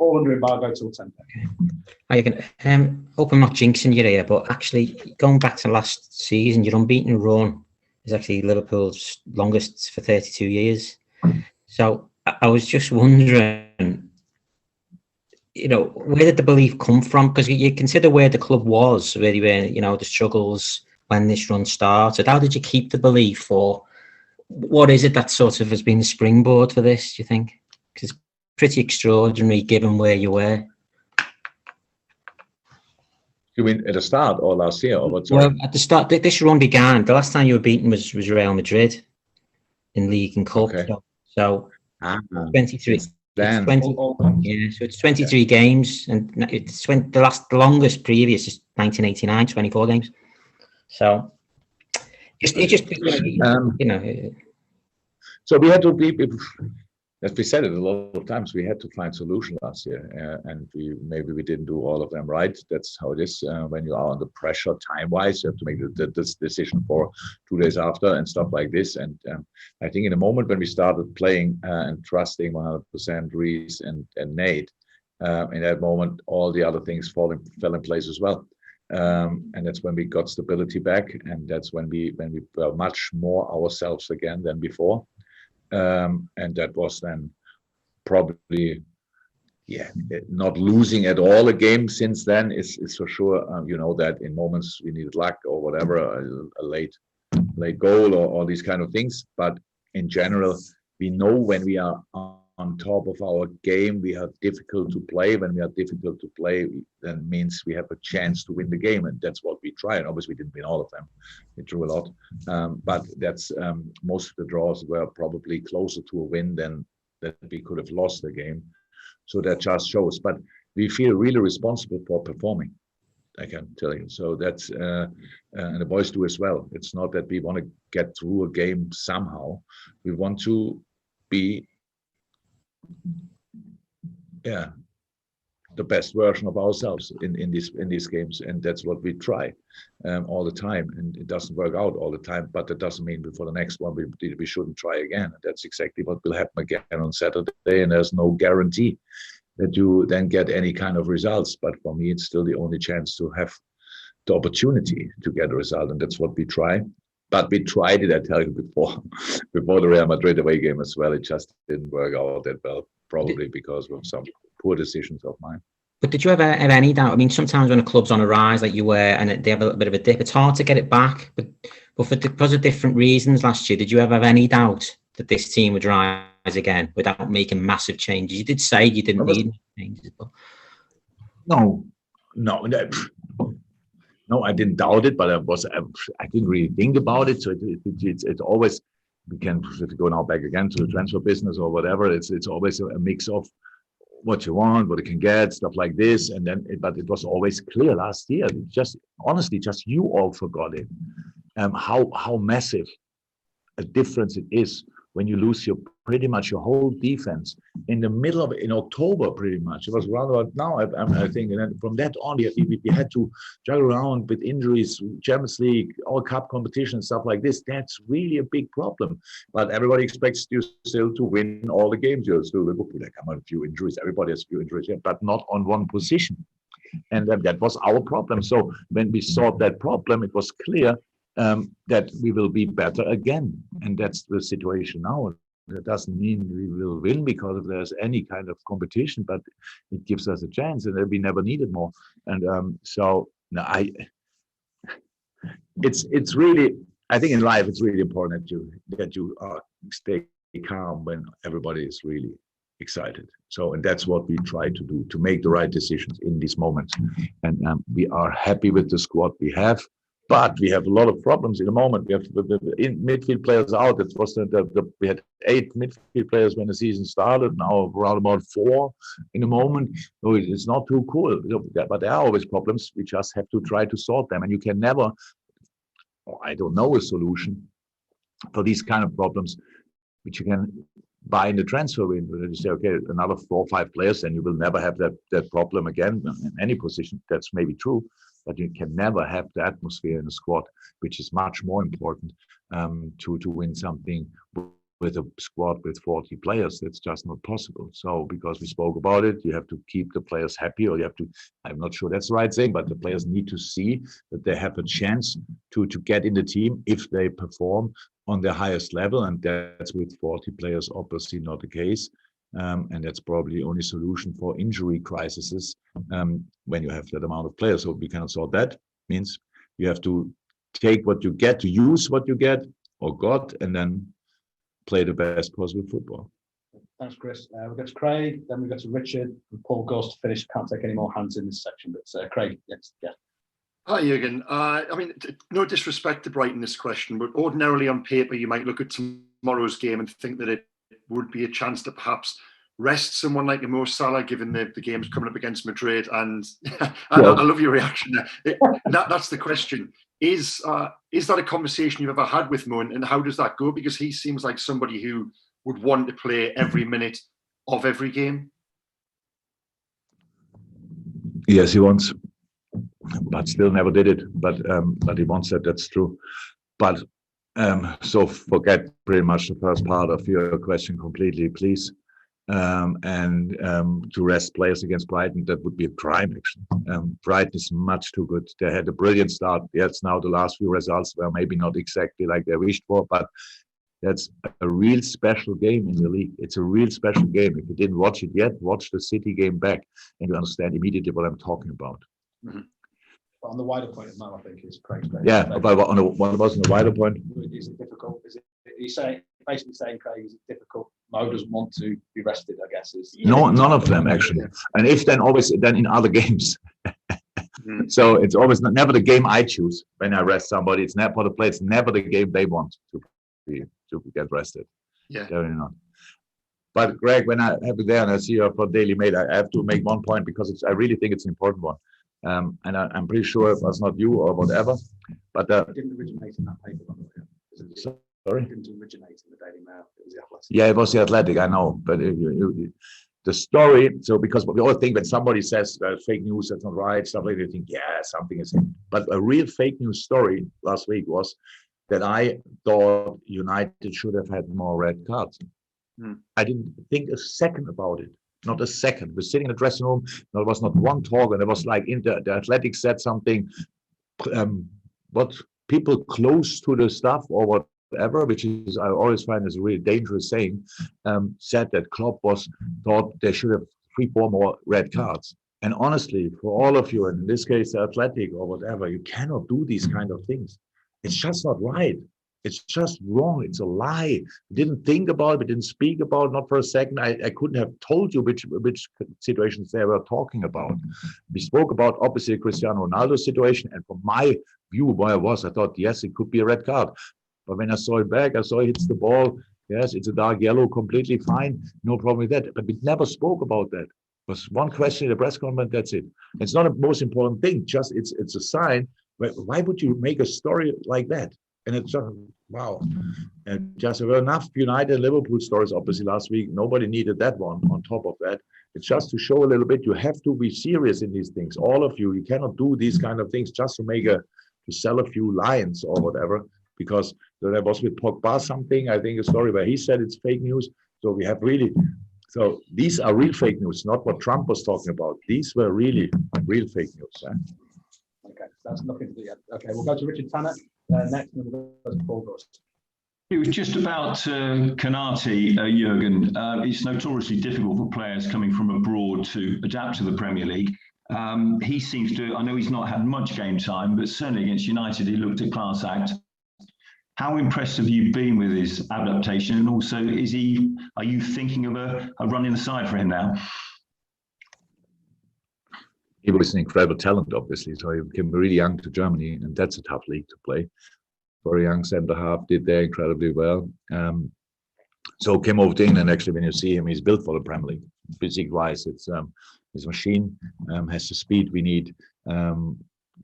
all under embargo till 10. I hope I'm not jinxing you here, but actually going back to last season, your unbeaten run is actually Liverpool's longest for 32 years. So I was just wondering, where did the belief come from? Because you consider where the club was, really, where, the struggles when this run started. How did you keep the belief, or what is it that sort of has been the springboard for this, do you think? Because it's pretty extraordinary given where you were. You mean at the start or last year? Or what? Well, at the start, this run began. The last time you were beaten was Real Madrid in League and Cup. Okay. So 23. Then. So it's 23 games, and it's the longest previous is 1989, 24 games. So So we had to be, as we said it a lot of times, we had to find solution last year, and maybe we didn't do all of them right. That's how it is when you are under pressure time-wise. You have to make this decision for 2 days after and stuff like this. And I think in the moment when we started playing and trusting 100% Reece and Nate, in that moment all the other things fell in place as well. And that's when we got stability back, and that's when we were much more ourselves again than before. And that was then probably, not losing at all a game since then is for sure. That in moments we needed luck or whatever, a late goal or all these kind of things. But in general, we know when we are on top of our game, we are difficult to play. When we are difficult to play, then means we have a chance to win the game, and that's what we try. And obviously, we didn't win all of them; we drew a lot. But that's most of the draws were probably closer to a win than that we could have lost the game. So that just shows. But we feel really responsible for performing, I can tell you. So that's and the boys do as well. It's not that we want to get through a game somehow. We want to be the best version of ourselves in these games, and that's what we try all the time. And it doesn't work out all the time, but that doesn't mean for the next one we shouldn't try again. That's exactly what will happen again on Saturday, and there's no guarantee that you then get any kind of results. But for me, it's still the only chance to have the opportunity to get a result, and that's what we try. But we tried it, I tell you, before the Real Madrid away game as well. It just didn't work out that well, probably because of some poor decisions of mine. But did you ever have any doubt? I mean, sometimes when a club's on a rise like you were, and they have a little bit of a dip, it's hard to get it back. But because of different reasons last year, did you ever have any doubt that this team would rise again without making massive changes? You did say you didn't need changes. But... No, I didn't doubt it, but I didn't really think about it. So it's always, we can go now back again to the transfer business or whatever. It's always a mix of what you want, what you can get, stuff like this. And then, but it was always clear last year. Honestly, you all forgot it. How massive a difference it is when you lose pretty much your whole defense in the middle of in October. Pretty much it was around about now. I think, and then from that on, we had to juggle around with injuries, Champions League, all cup competition, stuff like this. That's really a big problem. But everybody expects you still to win all the games. You're still Liverpool. There come out a few injuries. Everybody has a few injuries, but not on one position. And that was our problem. So when we solved that problem, it was clear that we will be better again. And that's the situation now. That doesn't mean we will win because if there's any kind of competition, but it gives us a chance, and we never needed more. And it's really, I think in life it's really important that you stay calm when everybody is really excited. So, and that's what we try to do, to make the right decisions in these moments. And we are happy with the squad we have. But we have a lot of problems in the moment. We have midfield players out. It was we had 8 midfield players when the season started. Now around about 4 in the moment. So it's not too cool. But there are always problems. We just have to try to sort them. And you can never, I don't know a solution for these kind of problems, which you can buy in the transfer window. You say, okay, another 4 or 5 players, and you will never have that problem again in any position. That's maybe true. But you can never have the atmosphere in the squad, which is much more important to win something with a squad with 40 players. That's just not possible. So because we spoke about it, you have to keep the players happy, or you have to, I'm not sure that's the right thing, but the players need to see that they have a chance to get in the team if they perform on their highest level. And that's with 40 players obviously not the case. And that's probably the only solution for injury crises when you have that amount of players. So we cannot solve that. Means you have to take what you get, to use what you get or got, and then play the best possible football. Thanks, Chris. We'll go to Craig, then we go to Richard, and Paul goes to finish. Can't take any more hands in this section, but Craig, yes, yeah. Hi, Jurgen. I mean, no disrespect to Brighton, this question, but ordinarily on paper, you might look at tomorrow's game and think that it would be a chance to perhaps rest someone like Mo Salah, given the game's coming up against Madrid. And I love your reaction there. That's the question. Is that a conversation you've ever had with Mo, and how does that go? Because he seems like somebody who would want to play every minute of every game. Yes, he wants, but still never did it. But he wants that. That's true. But so forget pretty much the first part of your question completely, please. To rest players against Brighton, that would be a crime, actually. Brighton is much too good. They had a brilliant start. Yes, now the last few results were maybe not exactly like they wished for, but that's a real special game in the league. It's a real special game. If you didn't watch it yet, watch the City game back, and you understand immediately what I'm talking about. Mm-hmm. But on the wider point of Mo, I think is Craig's. Yeah, but what was on the wider point? Is it difficult? Is it? He's basically saying, Craig, is it difficult? Mo doesn't want to be rested, I guess. No, none of them actually. And if then always then in other games. So it's always never the game I choose when I rest somebody. It's never for the play. It's never the game they want to get rested. Yeah, definitely not. But Greg, when I have it there and I see you for Daily Mail, I have to make one point because I really think it's an important one. And I'm pretty sure it was not you or whatever. But it didn't originate in that paper, by the way. Sorry? It didn't originate in the Daily Mail. It was the Athletic. Yeah, it was the Athletic, I know. But the story, so because we all think when somebody says fake news, that's not right, stuff like that, you think, yeah, something is. But a real fake news story last week was that I thought United should have had more red cards. I didn't think a second about it. Not a second. We're sitting in the dressing room. There was not one talk, and it was like the Athletic said something. What people close to the stuff or whatever, which is I always find is a really dangerous saying, said that Klopp thought they should have 3-4 more red cards. And honestly, for all of you, and in this case, the Athletic or whatever, you cannot do these kind of things. It's just not right. It's just wrong. It's a lie. We didn't think about it. We didn't speak about it, not for a second. I couldn't have told you which situations they were talking about. We spoke about, obviously, the Cristiano Ronaldo situation. And from my view, where I was, I thought, yes, it could be a red card. But when I saw it back, I saw he hits the ball. Yes, it's a dark yellow, completely fine. No problem with that. But we never spoke about that. It was one question in the press conference, that's it. It's not the most important thing. Just it's a sign. Why would you make a story like that? And it's just, wow. And just there were enough United and Liverpool stories, obviously, last week. Nobody needed that one on top of that. It's just to show a little bit, you have to be serious in these things. All of you, you cannot do these kind of things just to sell a few lines or whatever. Because there was with Pogba something, I think a story where he said it's fake news. So we have really, so these are real fake news, not what Trump was talking about. These were really real fake news. Okay, that's nothing to do yet. Okay, we'll go to Richard Tanner next, and we'll go to Paul Ghost. It was just about Konate, Jurgen. It's notoriously difficult for players coming from abroad to adapt to the Premier League. He seems to, I know he's not had much game time, but certainly against United, he looked a class act. How impressed have you been with his adaptation? And also, are you thinking of a run in the side for him now? He was an incredible talent, obviously. So he came really young to Germany, and that's a tough league to play. For a young centre half, did there incredibly well. So came over to England. Actually, when you see him, he's built for the Premier League. Physique-wise, it's his machine, has the speed we need,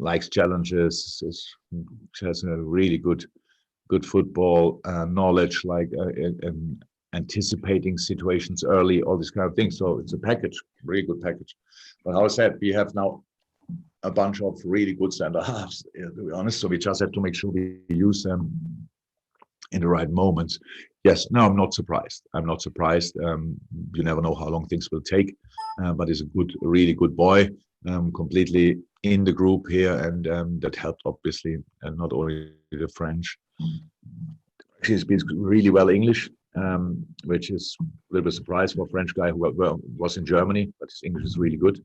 likes challenges, has a really good football knowledge, like anticipating situations early, all these kind of things. So it's a package, really good package. But how I said, we have now a bunch of really good centre halves, to be honest. So we just have to make sure we use them in the right moments. Yes, no, I'm not surprised. I'm not surprised. You never know how long things will take, but he's a really good boy, completely in the group here, and that helped obviously, and not only the French. He speaks really well English, which is a little bit surprise for a French guy who was in Germany, but his English is really good,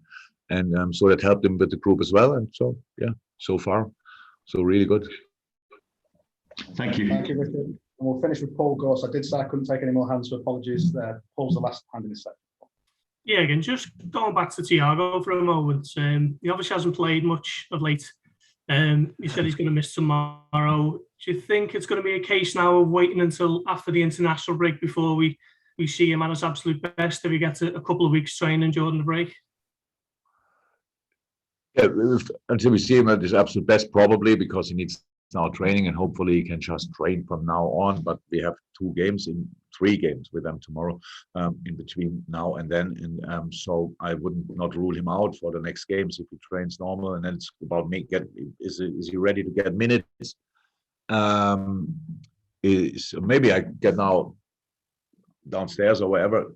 and so that helped him with the group as well. And so yeah, so far, so really good. Thank you. Thank you, Richard. And we'll finish with Paul Gorse. I did say I couldn't take any more hands, so apologies. Paul's the last hand in this section. Yeah, again, just going back to Thiago for a moment. He obviously hasn't played much of late. He said he's going to miss tomorrow. Do you think it's going to be a case now of waiting until after the international break before we see him at his absolute best if he gets a couple of weeks training during the break? Yeah, until we see him at his absolute best, probably, because he needs now training, and hopefully he can just train from now on. But we have 3 games with them tomorrow, in between now and then, and so I wouldn't not rule him out for the next games if he trains normal. And then it's about is he ready to get minutes? Maybe I get now downstairs or wherever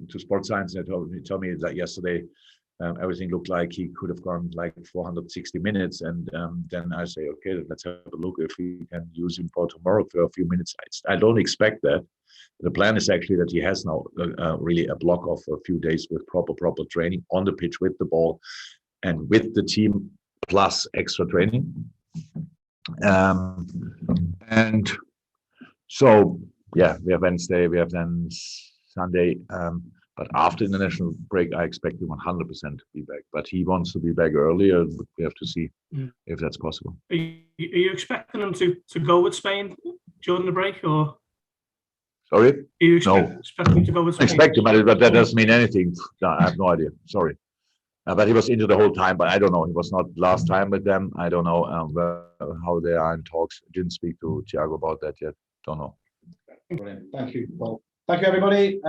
to sports science, and they told me that yesterday. Everything looked like he could have gone like 460 minutes, and then I say, okay, let's have a look if we can use him for tomorrow for a few minutes. I don't expect that. The plan is actually that he has now really a block of a few days with proper training on the pitch with the ball and with the team, plus extra training. And so, yeah, we have Wednesday, we have then Sunday. But after the international break, I expect him 100% to be back. But he wants to be back earlier. We have to see if that's possible. Are you expecting him to go with Spain during the break, or? Sorry? Are you expecting him to go with Spain? I expect him, but that doesn't mean anything. No, I have no idea. Sorry. But he was injured the whole time. But I don't know. He was not last time with them. I don't know how they are in talks. Didn't speak to Thiago about that yet. Don't know. Brilliant. Thank you, Paul. Thank you, everybody.